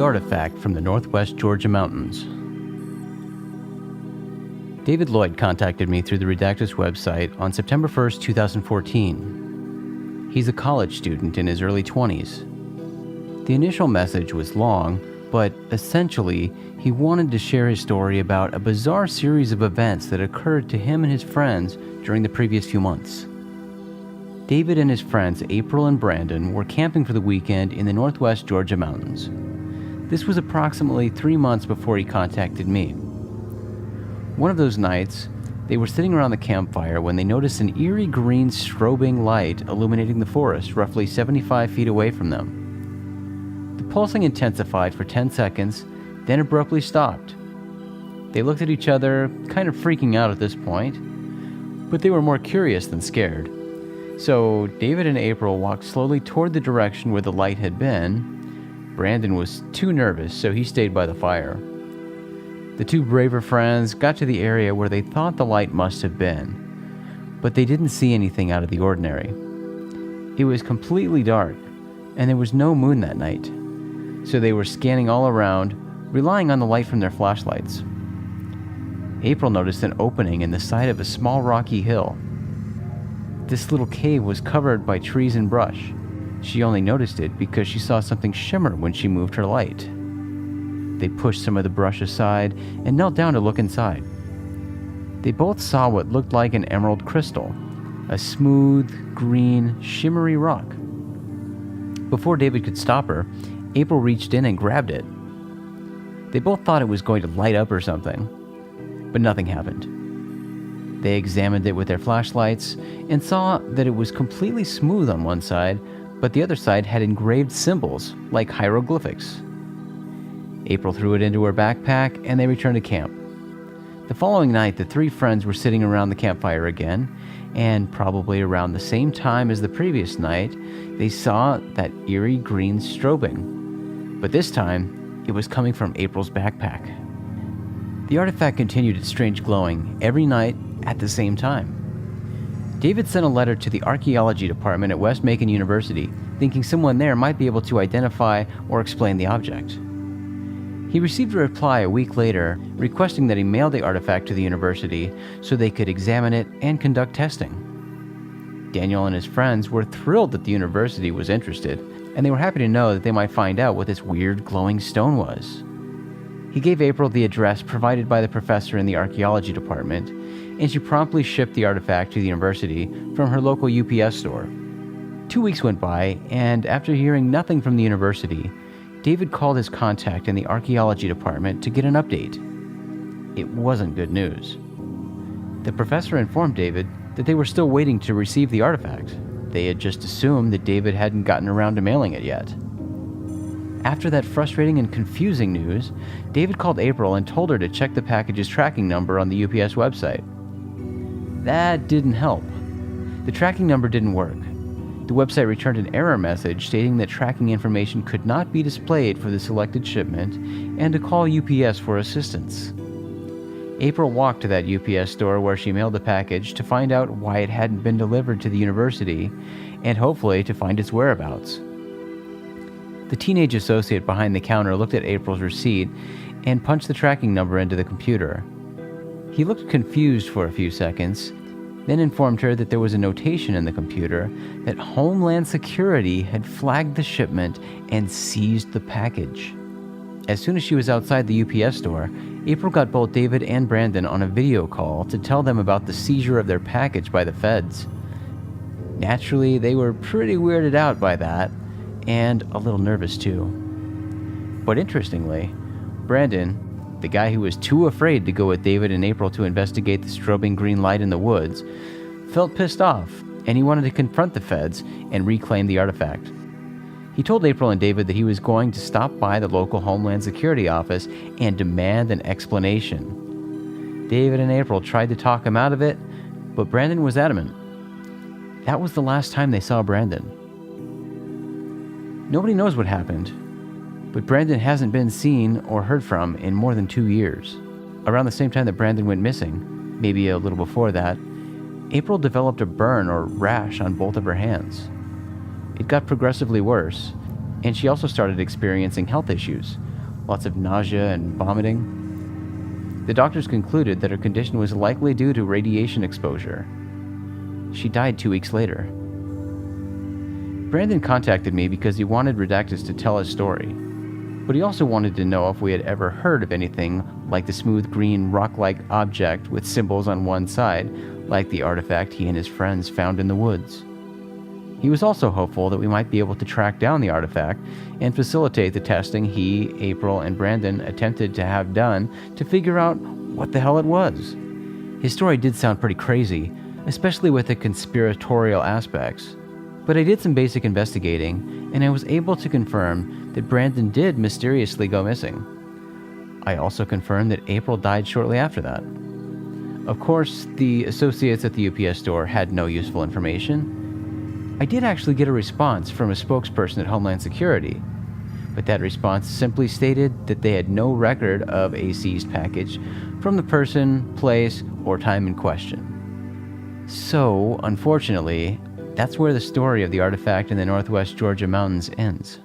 artifact from the northwest Georgia mountains. David Lloyd contacted me through the Redactus website on September 1st, 2014. He's a college student in his early 20s. The initial message was long, but essentially, he wanted to share his story about a bizarre series of events that occurred to him and his friends during the previous few months. David and his friends April and Brandon were camping for the weekend in the northwest Georgia mountains. This was approximately 3 months before he contacted me. One of those nights, they were sitting around the campfire when they noticed an eerie green strobing light illuminating the forest roughly 75 feet away from them. The pulsing intensified for 10 seconds, then abruptly stopped. They looked at each other, kind of freaking out at this point, but they were more curious than scared. So David and April walked slowly toward the direction where the light had been. Brandon was too nervous, so he stayed by the fire. The two braver friends got to the area where they thought the light must have been, but they didn't see anything out of the ordinary. It was completely dark, and there was no moon that night, so they were scanning all around, relying on the light from their flashlights. April noticed an opening in the side of a small rocky hill. This little cave was covered by trees and brush. She only noticed it because she saw something shimmer when she moved her light. They pushed some of the brush aside and knelt down to look inside. They both saw what looked like an emerald crystal, a smooth, green, shimmery rock. Before David could stop her, April reached in and grabbed it. They both thought it was going to light up or something, but nothing happened. They examined it with their flashlights and saw that it was completely smooth on one side, but the other side had engraved symbols like hieroglyphics. April threw it into her backpack and they returned to camp. The following night, the three friends were sitting around the campfire again, and probably around the same time as the previous night, they saw that eerie green strobing. But this time, it was coming from April's backpack. The artifact continued its strange glowing every night at the same time. David sent a letter to the archaeology department at West Macon University, thinking someone there might be able to identify or explain the object. He received a reply a week later requesting that he mail the artifact to the university so they could examine it and conduct testing. Daniel and his friends were thrilled that the university was interested, and they were happy to know that they might find out what this weird glowing stone was. He gave April the address provided by the professor in the archaeology department, and she promptly shipped the artifact to the university from her local UPS store. 2 weeks went by, and after hearing nothing from the university, David called his contact in the archaeology department to get an update. It wasn't good news. The professor informed David that they were still waiting to receive the artifact. They had just assumed that David hadn't gotten around to mailing it yet. After that frustrating and confusing news, David called April and told her to check the package's tracking number on the UPS website. That didn't help. The tracking number didn't work. The website returned an error message stating that tracking information could not be displayed for the selected shipment and to call UPS for assistance. April walked to that UPS store where she mailed the package to find out why it hadn't been delivered to the university and hopefully to find its whereabouts. The teenage associate behind the counter looked at April's receipt and punched the tracking number into the computer. He looked confused for a few seconds, then informed her that there was a notation in the computer that Homeland Security had flagged the shipment and seized the package. As soon as she was outside the UPS store, April got both David and Brandon on a video call to tell them about the seizure of their package by the feds. Naturally, they were pretty weirded out by that, and a little nervous too. But interestingly, Brandon, the guy who was too afraid to go with David and April to investigate the strobing green light in the woods, felt pissed off, and he wanted to confront the feds and reclaim the artifact. He told April and David that he was going to stop by the local Homeland Security office and demand an explanation. David and April tried to talk him out of it, but Brandon was adamant. That was the last time they saw Brandon. Nobody knows what happened, but Brandon hasn't been seen or heard from in more than 2 years. Around the same time that Brandon went missing, maybe a little before that, April developed a burn or rash on both of her hands. It got progressively worse, and she also started experiencing health issues, lots of nausea and vomiting. The doctors concluded that her condition was likely due to radiation exposure. She died 2 weeks later. Brandon contacted me because he wanted Redactus to tell his story, but he also wanted to know if we had ever heard of anything like the smooth green rock-like object with symbols on one side, like the artifact he and his friends found in the woods. He was also hopeful that we might be able to track down the artifact and facilitate the testing he, April, and Brandon attempted to have done to figure out what the hell it was. His story did sound pretty crazy, especially with the conspiratorial aspects. But I did some basic investigating, and I was able to confirm that Brandon did mysteriously go missing. I also confirmed that April died shortly after that. Of course, the associates at the UPS store had no useful information. I did actually get a response from a spokesperson at Homeland Security, but that response simply stated that they had no record of a seized package from the person, place, or time in question. So, unfortunately, that's where the story of the artifact in the Northwest Georgia mountains ends.